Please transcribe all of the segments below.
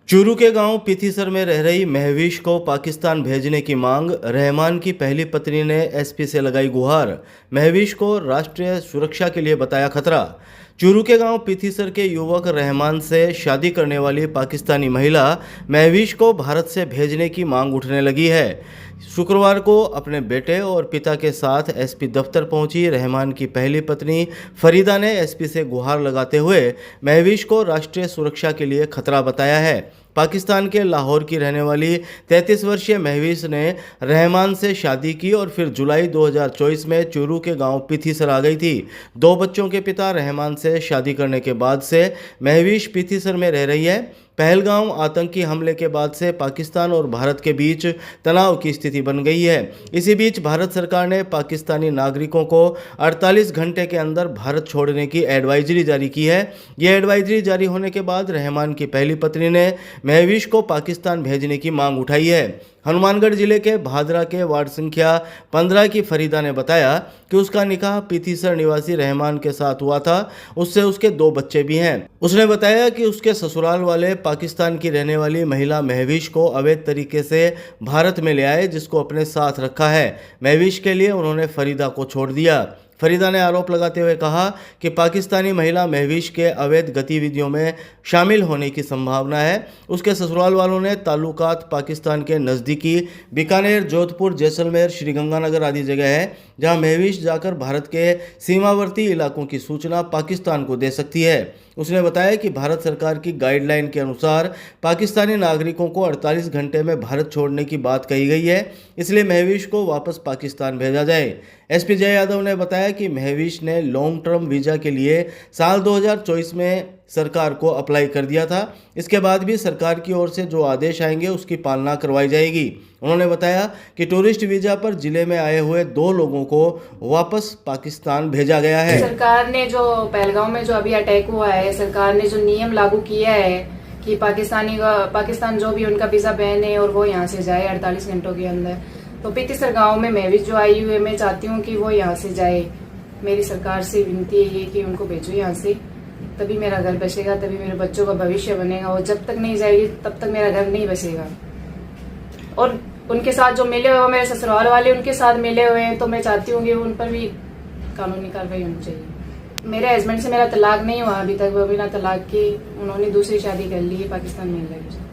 चूरू के गांव पिथीसर में रह रही महविश को पाकिस्तान भेजने की मांग। रहमान की पहली पत्नी ने एसपी से लगाई गुहार। महविश को राष्ट्रीय सुरक्षा के लिए बताया खतरा। चूरू के गांव पिथीसर के युवक रहमान से शादी करने वाली पाकिस्तानी महिला महविश को भारत से भेजने की मांग उठने लगी है। शुक्रवार को अपने बेटे और पिता के साथ एसपी दफ्तर पहुंची रहमान की पहली पत्नी फरीदा ने एसपी से गुहार लगाते हुए महविश को राष्ट्रीय सुरक्षा के लिए खतरा बताया है। पाकिस्तान के लाहौर की रहने वाली 33 वर्षीय महविश ने रहमान से शादी की और फिर जुलाई 2024 में चूरू के गांव पिथीसर आ गई थी। 2 बच्चों के पिता रहमान से शादी करने के बाद से महविश पिथीसर में रह रही है। पहलगाम आतंकी हमले के बाद से पाकिस्तान और भारत के बीच तनाव की स्थिति बन गई है। इसी बीच भारत सरकार ने पाकिस्तानी नागरिकों को 48 घंटे के अंदर भारत छोड़ने की एडवाइजरी जारी की है। यह एडवाइजरी जारी होने के बाद रहमान की पहली पत्नी ने महविश को पाकिस्तान भेजने की मांग उठाई है। हनुमानगढ़ जिले के भादरा के वार्ड संख्या 15 की फरीदा ने बताया कि उसका निकाह पिथीसर निवासी रहमान के साथ हुआ था। उससे उसके 2 बच्चे भी हैं। उसने बताया कि उसके ससुराल वाले पाकिस्तान की रहने वाली महिला महविश को अवैध तरीके से भारत में ले आए, जिसको अपने साथ रखा है। महविश के लिए उन्होंने फरीदा को छोड़ दिया। फरीदा ने आरोप लगाते हुए कहा कि पाकिस्तानी महिला महविश के अवैध गतिविधियों में शामिल होने की संभावना है। उसके ससुराल वालों ने ताल्लुकात पाकिस्तान के नज़दीकी बीकानेर, जोधपुर, जैसलमेर, श्रीगंगानगर आदि जगह है जहां महविश जाकर भारत के सीमावर्ती इलाकों की सूचना पाकिस्तान को दे सकती है। उसने बताया कि भारत सरकार की गाइडलाइन के अनुसार पाकिस्तानी नागरिकों को 48 घंटे में भारत छोड़ने की बात कही गई है, इसलिए महविश को वापस पाकिस्तान भेजा जाए। एसपी जय यादव ने बताया कि महविश ने लॉन्ग टर्म वीज़ा के लिए साल 2024 में सरकार को अप्लाई कर दिया था। इसके बाद भी सरकार की ओर से जो आदेश आएंगे उसकी पालना करवाई जाएगी। उन्होंने बताया कि टूरिस्ट वीज़ा पर जिले में आए हुए 2 लोगों को वापस पाकिस्तान भेजा गया है। सरकार ने जो पहलगाम में जो अभी अटैक हुआ है, सरकार ने जो नियम लागू किया है कि पाकिस्तान जो भी उनका वीज़ा बैन है और वो यहाँ से जाए 48 घंटों के अंदर, तो पिथीसर गाँव में महविश जो आई हुई है, मैं चाहती हूँ कि वो यहाँ से जाए। मेरी सरकार से विनती है ये कि उनको भेजो यहाँ से, तभी मेरा घर बसेगा, तभी मेरे बच्चों का भविष्य बनेगा। और जब तक नहीं जाएगी तब तक मेरा घर नहीं बसेगा। और उनके साथ जो मिले हुए मेरे ससुराल वाले उनके साथ मिले हुए हैं, तो मैं चाहती हूँ कि उन पर भी कानूनी कार्रवाई होनी चाहिए। मेरे हस्बैंड से मेरा तलाक नहीं हुआ अभी तक, वो बिना तलाक के उन्होंने दूसरी शादी कर ली है पाकिस्तान में लगी।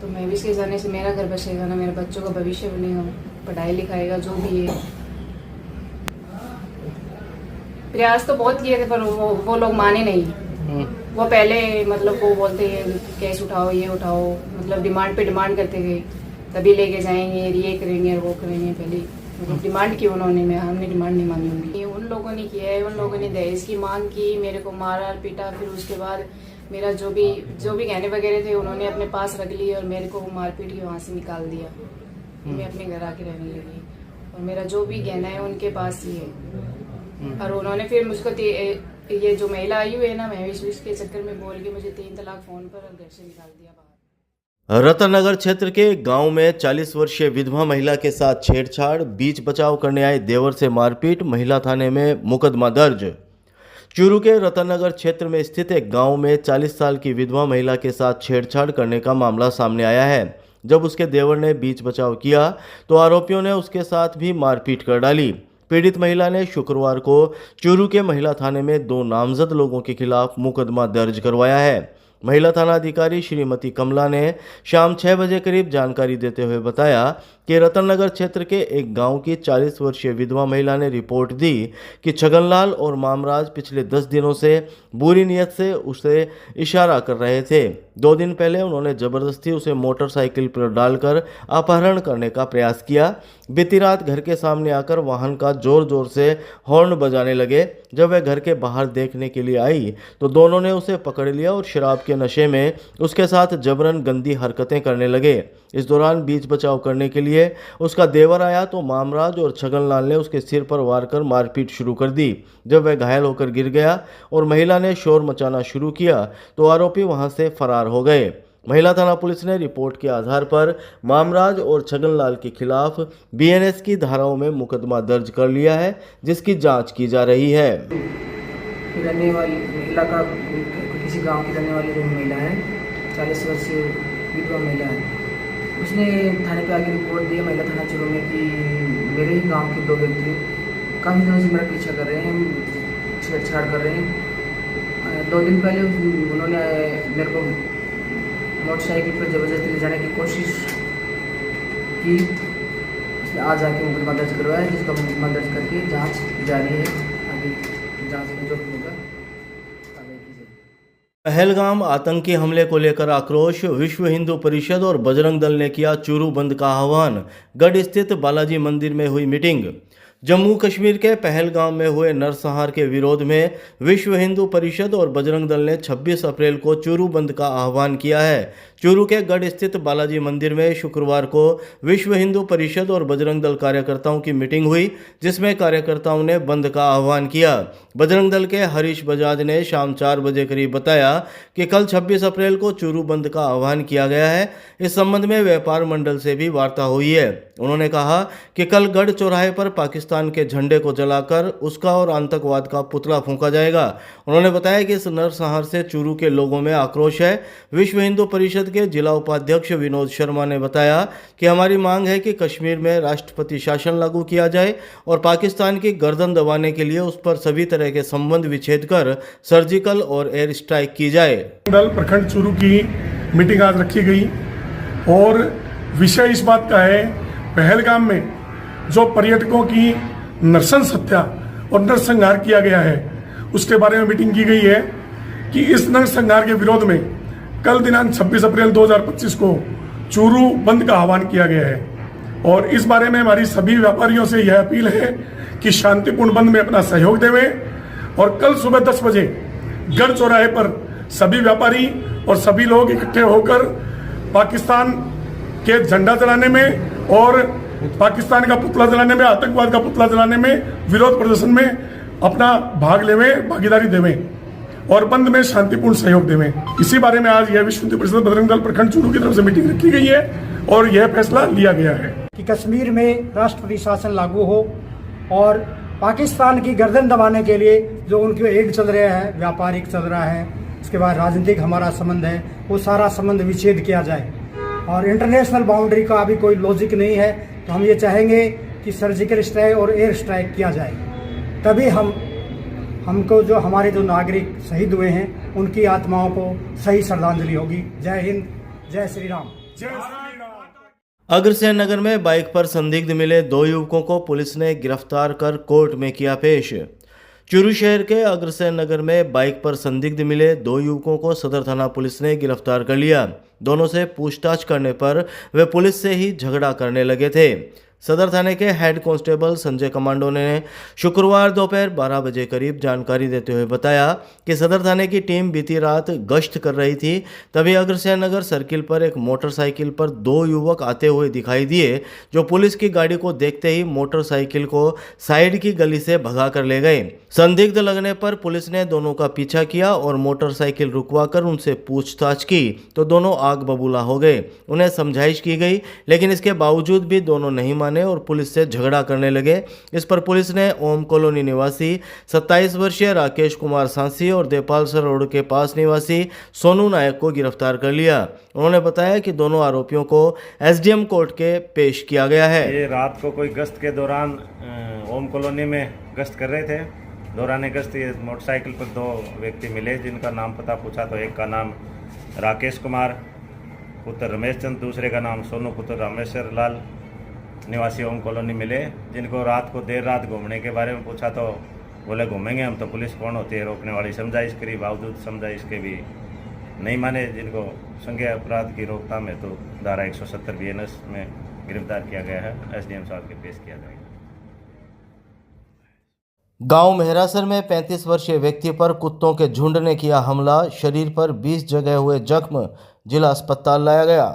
तो मैं भी इसके जाने से मेरा घर बसेगा ना, मेरे बच्चों का भविष्य बनेगा, पढ़ाई लिखाएगा, जो भी है। प्रयास तो बहुत किए थे पर वो लोग माने नहीं। वो पहले मतलब वो बोलते हैं केस उठाओ, ये उठाओ, मतलब डिमांड पे डिमांड करते गए, तभी लेके जाएंगे, ये करेंगे और वो करेंगे। पहले मतलब डिमांड की उन्होंने, हमने डिमांड नहीं मानी होंगी। उन लोगों ने किया है, उन लोगों ने दहेज की मांग की, मेरे को मारा पीटा, फिर उसके बाद मेरा जो भी गहने वगैरह थे उन्होंने अपने पास रख लिए और मेरे को मार पीट के वहाँ से निकाल दिया। मैं अपने घर आके रहने लगी और मेरा जो भी गहना है उनके पास ही है। और उन्होंने फिर मुझको ये जो महिला आई हुई है ना महविश, के चक्कर में बोल के मुझे 3 तलाक फोन पर घर से निकाल दिया बाहर। रतननगर क्षेत्र के गांव में 40 वर्षीय विधवा महिला के साथ छेड़छाड़, बीच बचाव करने आए देवर से मारपीट, महिला थाने में मुकदमा दर्ज। चूरू के रतननगर क्षेत्र में स्थित एक गांव में 40 साल की विधवा महिला के साथ छेड़छाड़ करने का मामला सामने आया है। जब उसके देवर ने बीच बचाव किया तो आरोपियों ने उसके साथ भी मारपीट कर डाली। पीड़ित महिला ने शुक्रवार को चूरू के महिला थाने में 2 नामजद लोगों के खिलाफ मुकदमा दर्ज करवाया है। महिला थाना अधिकारी श्रीमती कमला ने शाम 6 बजे करीब जानकारी देते हुए बताया कि रतननगर क्षेत्र के एक गांव की 40 वर्षीय विधवा महिला ने रिपोर्ट दी कि छगनलाल और मामराज पिछले 10 दिनों से बुरी नीयत से उसे इशारा कर रहे थे। 2 दिन पहले उन्होंने जबरदस्ती उसे मोटरसाइकिल पर डालकर अपहरण करने का प्रयास किया। बीती रात घर के सामने आकर वाहन का जोर जोर से हॉर्न बजाने लगे। जब वह घर के बाहर देखने के लिए आई तो दोनों ने उसे पकड़ लिया और शराब के नशे में उसके साथ जबरन गंदी हरकतें करने लगे। इस दौरान बीच बचाव करने के लिए उसका देवर आया तो मामराज और छगनलाल ने उसके सिर पर वार कर मारपीट शुरू कर दी। जब वह घायल होकर गिर गया और महिला ने शोर मचाना शुरू किया तो आरोपी वहां से फरार हो गए। महिला थाना पुलिस ने रिपोर्ट के आधार पर मामराज और छगनलाल के खिलाफ बीएनएस की धाराओं में मुकदमा दर्ज कर लिया है, जिसकी जांच की जा रही है। रहने वाली महिला का किसी गांव की रहने वाली जो महिला है, 40 वर्षीय विधवा महिला है। उसने थाने पे आगे रिपोर्ट दी महिला थाना चलो में कि मेरे ही गांव के 2 व्यक्ति काफ़ी दिनों से मेरा पीछा कर रहे हैं, छेड़छाड़ कर रहे हैं। 2 दिन पहले उन्होंने मेरे को मोटरसाइकिल पर ज़बरदस्ती ले जाने की कोशिश की। इसलिए आज आके मुकदमा दर्ज करवाया, जिसका मुकदमा दर्ज करके जांच जारी है। आगे जांच में जो भी होगा कार्रवाई की जाएगी। पहलगाम आतंकी हमले को लेकर आक्रोश, विश्व हिंदू परिषद और बजरंग दल ने किया चूरू बंद का आह्वान। गढ़ स्थित बालाजी मंदिर में हुई मीटिंग। जम्मू कश्मीर के पहलगाम में हुए नरसंहार के विरोध में विश्व हिंदू परिषद और बजरंग दल ने 26 अप्रैल को चूरू बंद का आह्वान किया है। चूरू के गढ़ स्थित बालाजी मंदिर में शुक्रवार को विश्व हिंदू परिषद और बजरंग दल कार्यकर्ताओं की मीटिंग हुई, जिसमें कार्यकर्ताओं ने बंद का आह्वान किया। बजरंग दल के हरीश बजाज ने शाम 4 बजे करीब बताया कि कल 26 अप्रैल को चूरू बंद का आह्वान किया गया है। इस संबंध में व्यापार मंडल से भी वार्ता हुई है। उन्होंने कहा कि कल गढ़ चौराहे पर पाकिस्तान के झंडे को जलाकर उसका और आतंकवाद का पुतला फूंका जाएगा। उन्होंने बताया कि इस नरसंहार से चूरू के लोगों में आक्रोश है। विश्व हिंदू परिषद के जिला उपाध्यक्ष विनोद शर्मा ने बताया कि हमारी मांग है कि कश्मीर में राष्ट्रपति शासन लागू किया जाए और पाकिस्तान की गर्दन दबाने के लिए उस पर सभी तरह के संबंध विच्छेद कर सर्जिकल और एयर स्ट्राइक की जाए। दल प्रखंड चूरू की मीटिंग आज रखी गई और विषय इस बात का है, पहलगाम में जो पर्यटकों की नृशंस हत्या और नरसंहार किया गया है उसके बारे में मीटिंग की गई है कि इस नरसंहार के विरोध में कल दिनांक 26 अप्रैल 2025 को चूरू बंद का आह्वान किया गया है। और इस बारे में हमारी सभी व्यापारियों से यह अपील है कि शांतिपूर्ण बंद में अपना सहयोग देवें और कल सुबह 10 बजे गढ़ चौराहे पर सभी व्यापारी और सभी लोग इकट्ठे होकर पाकिस्तान के झंडा जलाने में और पाकिस्तान का पुतला जलाने में, आतंकवाद का पुतला जलाने में, विरोध प्रदर्शन में अपना भाग लेवें, भागीदारी देवें और बंद में शांतिपूर्ण सहयोग देवें। इसी बारे में आज यह विश्व हिंदू परिषद बजरंग दल प्रखंड चूरू की तरफ से मीटिंग रखी गई है और यह फैसला लिया गया है कि कश्मीर में राष्ट्रपति शासन लागू हो और पाकिस्तान की गर्दन दबाने के लिए जो उनके एक चल रहे हैं, व्यापारिक चल रहा है, उसके बाद राजनीतिक हमारा संबंध है, वो सारा संबंध विच्छेद किया जाए। और इंटरनेशनल बाउंड्री का अभी कोई लॉजिक नहीं है, तो हम ये चाहेंगे कि सर्जिकल स्ट्राइक और एयर स्ट्राइक किया जाए। तभी हमको जो हमारे जो नागरिक शहीद हुए हैं उनकी आत्माओं को सही श्रद्धांजलि होगी। जय हिंद, जय श्री राम। अग्रसेन नगर में बाइक पर संदिग्ध मिले 2 युवकों को पुलिस ने गिरफ्तार कर कोर्ट में किया पेश। चूरू शहर के अग्रसेन नगर में बाइक पर संदिग्ध मिले 2 युवकों को सदर थाना पुलिस ने गिरफ्तार कर लिया। दोनों से पूछताछ करने पर वे पुलिस से ही झगड़ा करने लगे थे। सदर थाने के हेड कांस्टेबल संजय कमांडो ने शुक्रवार दोपहर 12 बजे करीब जानकारी देते हुए बताया कि सदर थाने की टीम बीती रात गश्त कर रही थी, तभी अग्रसेन नगर सर्किल पर एक मोटरसाइकिल पर 2 युवक आते हुए दिखाई दिए, जो पुलिस की गाड़ी को देखते ही मोटरसाइकिल को साइड की गली से भगा कर ले गए। संदिग्ध लगने पर पुलिस ने दोनों का पीछा किया और मोटरसाइकिल रुकवा कर उनसे पूछताछ की तो दोनों आग बबूला हो गए। उन्हें समझाइश की गई, लेकिन इसके बावजूद भी दोनों नहीं माने और पुलिस से झगड़ा करने लगे। इस पर पुलिस ने ओम कॉलोनी निवासी 27 वर्षीय राकेश कुमार सांसी और देपालसर रोड के पास निवासी सोनू नायक को गिरफ्तार कर लिया। उन्होंने बताया कि दोनों आरोपियों को एसडीएम कोर्ट के पेश किया गया है। ये रात को कोई गश्त के दौरान ओम कॉलोनी में गश्त कर रहे थे। दौरान गश्त ये मोटरसाइकिल पर 2 व्यक्ति मिले, जिनका नाम पता पूछा तो एक का नाम राकेश कुमार पुत्र रमेश चंद, दूसरे का नाम सोनू पुत्र रामेश्वर लाल निवासी ओम कॉलोनी मिले, जिनको रात को देर रात घूमने के बारे में पूछा तो बोले घूमेंगे हम, तो पुलिस कौन होती है रोकने वाली, समझाइश करी, बावजूद समझाइश के भी नहीं माने, जिनको संज्ञेय अपराध की रोकथाम है तो धारा 170 BNS में गिरफ्तार किया गया है। एसडीएम साहब के पेश किया जाएगा। गांव मेहरासर में 35 वर्षीय व्यक्ति पर कुत्तों के झुंड ने किया हमला, शरीर पर 20 जगह हुए जख्म, जिला अस्पताल लाया गया।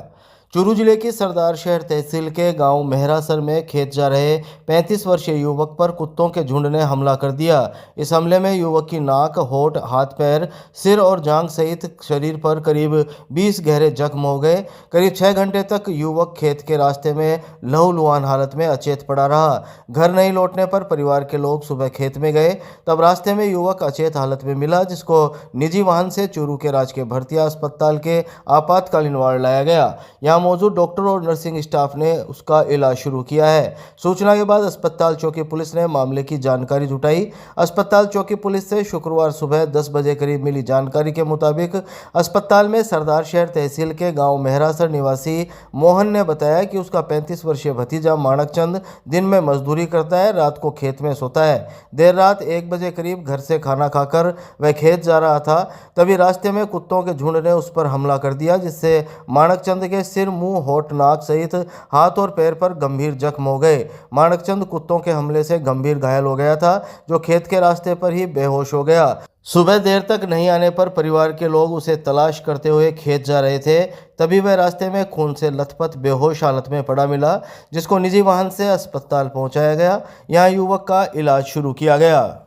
चूरू जिले की सरदार शहर तहसील के गांव मेहरासर में खेत जा रहे 35 वर्षीय युवक पर कुत्तों के झुंड ने हमला कर दिया। इस हमले में युवक की नाक, होठ, हाथ पैर, सिर और जांघ सहित शरीर पर करीब 20 गहरे जख्म हो गए। करीब 6 घंटे तक युवक खेत के रास्ते में लहूलुहान हालत में अचेत पड़ा रहा। घर नहीं लौटने पर परिवार के लोग सुबह खेत में गए, तब रास्ते में युवक अचेत हालत में मिला, जिसको निजी वाहन से चूरू के राजकीय भर्तिया अस्पताल के आपातकालीन वार्ड लाया गया। यहाँ मौजूद डॉक्टर और नर्सिंग स्टाफ ने उसका इलाज शुरू किया है। सूचना के बाद अस्पताल चौकी पुलिस ने मामले की जानकारी जुटाई। अस्पताल चौकी पुलिस से शुक्रवार सुबह 10 बजे करीब मिली जानकारी के मुताबिक अस्पताल में सरदार शहर तहसील के गांव मेहरासर निवासी मोहन ने बताया कि उसका 35 वर्षीय भतीजा माणकचंद दिन में मजदूरी करता है, रात को खेत में सोता है। देर रात 1 बजे करीब घर से खाना खाकर वह खेत जा रहा था, तभी रास्ते में कुत्तों के झुंड ने उस पर हमला कर दिया, जिससे माणकचंद के सिर, मुंह, होठ, नाक सहित हाथ और पैर पर गंभीर जख्म हो गए। माणकचंद कुत्तों के हमले से गंभीर घायल हो गया था, जो खेत के रास्ते पर ही बेहोश हो गया। सुबह देर तक नहीं आने पर परिवार के लोग उसे तलाश करते हुए खेत जा रहे थे, तभी वह रास्ते में खून से लथपथ बेहोश हालत में पड़ा मिला, जिसको निजी वाहन से अस्पताल पहुंचाया गया। यहां युवक का इलाज शुरू किया गया।